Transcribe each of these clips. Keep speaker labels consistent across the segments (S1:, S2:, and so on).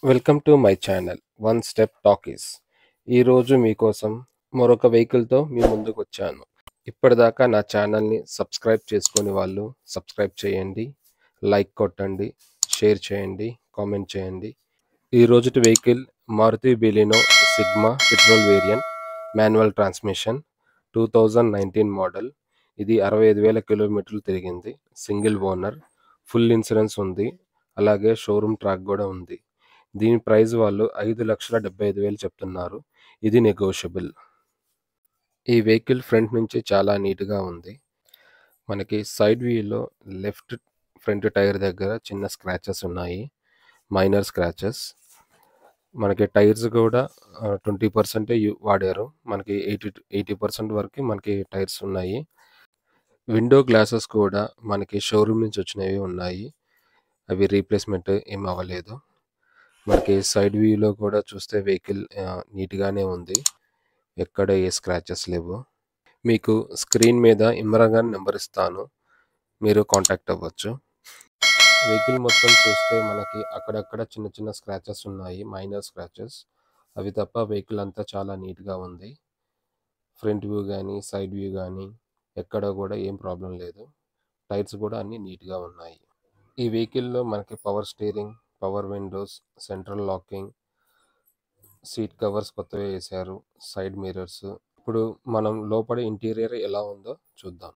S1: Welcome to my channel one step talkies. ఈరోజు మీకోసం మరొక వెహికల్తో మీ ముందుకు వచ్చాను. ఇప్పటిదాకా నా ఛానల్ని సబ్స్క్రైబ్ చేసుకొని వాళ్ళు సబ్స్క్రైబ్ చేయండి, లైక్ కొట్టండి, షేర్ చేయండి, కామెంట్ చేయండి. ఈ రోజుటి vehicle Maruti Baleno Sigma petrol variant manual transmission 2019 model. ఇది 65,000 కిలోమీటర్లు తిరిగింది. సింగిల్ ఓనర్, ఫుల్ ఇన్సూరెన్స్ ఉంది, అలాగే షోరూమ్ ట్రాక్ కూడా ఉంది. దీని ప్రైస్ వాళ్ళు 5,75,000 చెప్తున్నారు. ఇది నెగోషియబుల్. ఈ వెహికల్ ఫ్రంట్ నుంచి చాలా నీట్గా ఉంది. మనకి సైడ్ వ్యూలో లెఫ్ట్ ఫ్రంట్ టైర్ దగ్గర చిన్న స్క్రాచెస్ ఉన్నాయి, మైనర్ స్క్రాచెస్. మనకి టైర్స్ కూడా 20% వాడారు. మనకి 80% వరకు మనకి టైర్స్ ఉన్నాయి. విండో గ్లాసెస్ కూడా మనకి షోరూమ్ నుంచి వచ్చినవి ఉన్నాయి. అవి రీప్లేస్మెంట్ ఏం అవ్వలేదు. మనకి సైడ్ వ్యూలో కూడా చూస్తే వెహికల్ నీట్గానే ఉంది, ఎక్కడ ఏ స్క్రాచెస్ లేవు. మీకు స్క్రీన్ మీద ఇమ్రాన్ ఖాన్ నెంబర్ ఇస్తాను, మీరు కాంటాక్ట్ అవ్వచ్చు. వెహికల్ మొత్తం చూస్తే మనకి అక్కడక్కడ చిన్న చిన్న స్క్రాచెస్ ఉన్నాయి, మైనర్ స్క్రాచెస్. అవి తప్ప వెహికల్ అంతా చాలా నీట్గా ఉంది. ఫ్రంట్ వ్యూ కానీ సైడ్ వ్యూ కానీ ఎక్కడ కూడా ఏం ప్రాబ్లం లేదు. టైర్స్ కూడా అన్నీ నీట్గా ఉన్నాయి. ఈ వెహికల్లో మనకి power steering, power Windows, central locking, seat covers కొత్తగా వేశారు, సైడ్ మిర్రర్స్. ఇప్పుడు మనం లోపల ఇంటీరియర్ ఎలా ఉందో చూద్దాం.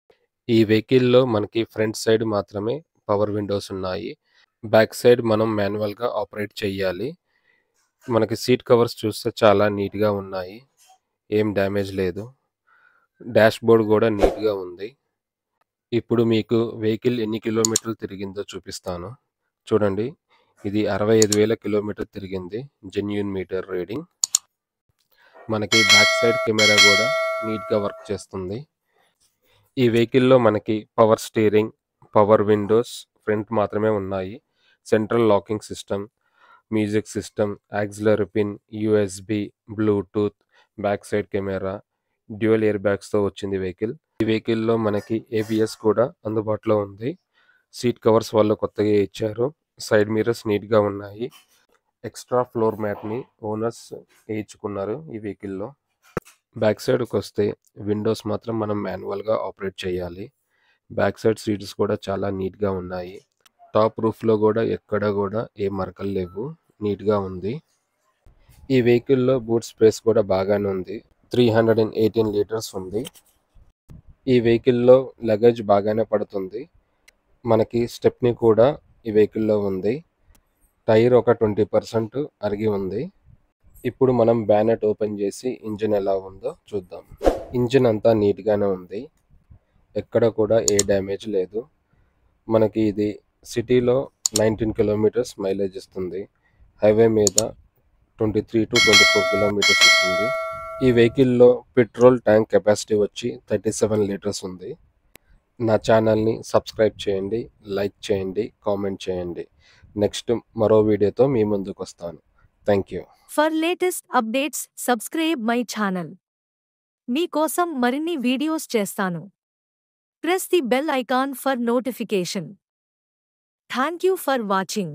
S1: ఈ వెహికల్లో మనకి ఫ్రంట్ సైడ్ మాత్రమే పవర్ విండోస్ ఉన్నాయి. బ్యాక్ సైడ్ మనం మాన్యువల్గా ఆపరేట్ చేయాలి. మనకి సీట్ కవర్స్ చూస్తే చాలా నీట్గా ఉన్నాయి, ఏం డ్యామేజ్ లేదు. డాష్ బోర్డ్ కూడా నీట్గా ఉంది. ఇప్పుడు మీకు వెహికల్ ఎన్ని కిలోమీటర్లు తిరిగిందో చూపిస్తాను. చూడండి, ఇది 65,000 కిలోమీటర్ తిరిగింది, జెన్యూన్ మీటర్ రీడింగ్. మనకి బ్యాక్ సైడ్ కెమెరా కూడా నీట్గా వర్క్ చేస్తుంది. ఈ వెహికల్లో మనకి power steering, power windows front మాత్రమే ఉన్నాయి. Central locking system, music system, auxiliary pin, USB, Bluetooth, back side camera, dual air బ్యాగ్స్తో వచ్చింది వెహికల్. ఈ వెహికల్లో మనకి ఏబిఎస్ కూడా అందుబాటులో ఉంది. సీట్ కవర్స్ వాళ్ళు కొత్తగా ఇచ్చారు. సైడ్ మిర్రర్స్ నీట్గా ఉన్నాయి. ఎక్స్ట్రా ఫ్లోర్ మ్యాట్ని ఓనర్స్ వేయించుకున్నారు ఈ వెహికల్లో. బ్యాక్ సైడ్కి వస్తే విండోస్ మాత్రం మనం మాన్యువల్గా ఆపరేట్ చేయాలి. బ్యాక్ సైడ్ సీట్స్ కూడా చాలా నీట్గా ఉన్నాయి. టాప్ రూఫ్లో కూడా ఎక్కడ కూడా ఏ మరకలు లేవు, నీట్గా ఉంది. ఈ వెహికల్లో బూట్ స్పేస్ కూడా బాగానే ఉంది, 318 లీటర్స్ ఉంది. ఈ వెహికల్లో లగేజ్ బాగానే పడుతుంది. మనకి స్టెప్నీ కూడా ఈ వెహికల్లో ఉంది. టైర్ ఒక 20% అరిగి ఉంది. ఇప్పుడు మనం బ్యానెట్ ఓపెన్ చేసి ఇంజిన్ ఎలా ఉందో చూద్దాం. ఇంజిన్ అంతా నీట్గానే ఉంది, ఎక్కడ కూడా ఏ డ్యామేజ్ లేదు. మనకి ఇది సిటీలో 19 కిలోమీటర్స్ మైలేజ్ ఇస్తుంది, హైవే మీద 23 to 24 కిలోమీటర్స్ ఇస్తుంది. ఈ వెహికల్లో పెట్రోల్ ట్యాంక్ కెపాసిటీ వచ్చి 37 లీటర్స్ ఉంది. నా ఛానల్ని సబ్స్క్రైబ్ చేయండి, లైక్ చేయండి, కామెంట్ చేయండి. నెక్స్ట్ మరో వీడియోతో మీ ముందుకు వస్తాను. Thank you.
S2: For latest updates, subscribe my channel. మీకోసం మరిన్ని వీడియోస్ చేస్తాను. Press the bell icon for notification. Thank you for watching.